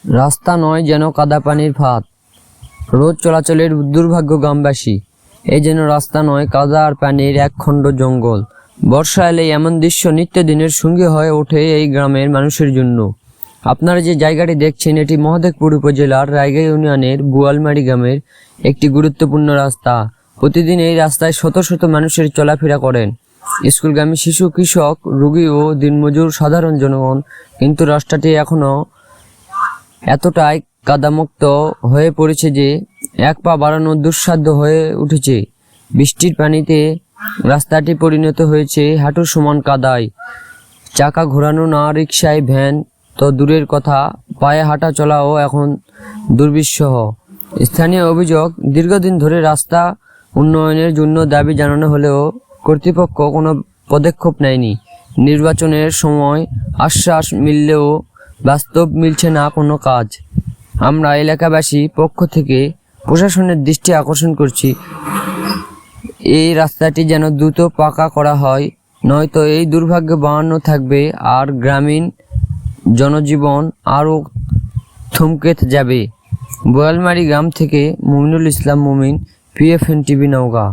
রাস্তা নয় যেন কাদা পানির ফাঁদ, রোজ চলাচলের দুর্ভাগ্য গ্রামবাসী। এই যেন রাস্তা নয়, কাদা আর পানির একখণ্ড জঙ্গল। বর্ষা এলে এমন দৃশ্য নিত্যদিনের সঙ্গী হয়ে ওঠে এই গ্রামের মানুষের জন্য। আপনারা যে জায়গাটি দেখছেন, এটি মহদেবপুর উপজেলার রায়গা ইউনিয়নের বুয়ালমারি গ্রামের একটি গুরুত্বপূর্ণ রাস্তা। প্রতিদিন এই রাস্তায় শত শত মানুষের চলাফেরা করেন, স্কুলগামী শিশু, কৃষক, রোগী ও দিনমজুর সাধারণ জনগণ। কিন্তু রাস্তাটি এখনো এতটাই কাদামুক্ত হয়ে পড়েছে যে এক পা বাড়ানো দুঃসাধ্য হয়ে উঠেছে। বৃষ্টির পানিতে রাস্তাটি পরিণত হয়েছে হাঁটুর সমান কাদায়। চাকা ঘোরানো না, রিকশায়, ভ্যান তো দূরের কথা, পায়ে হাঁটা চলাও এখন দুর্বিষহ। স্থানীয় অভিযোগ, দীর্ঘদিন ধরে রাস্তা উন্নয়নের জন্য দাবি জানানো হলেও কর্তৃপক্ষ কোনো পদক্ষেপ নেয়নি। নির্বাচনের সময় আশ্বাস মিললেও বাস্তব মিলছে না কোনো কাজ। আমরা এলাকাবাসী পক্ষ থেকে প্রশাসনের দৃষ্টি আকর্ষণ করছি, এই রাস্তাটি যেন দ্রুত পাকা করা হয়, নয়তো এই দুর্ভাগ্য বাড়ানো থাকবে আর গ্রামীণ জনজীবন আরও থমকে যাবে। বোয়ালমারি গ্রাম থেকে মুমিনুল ইসলাম মুমিন, PFN TV, নওগাঁ।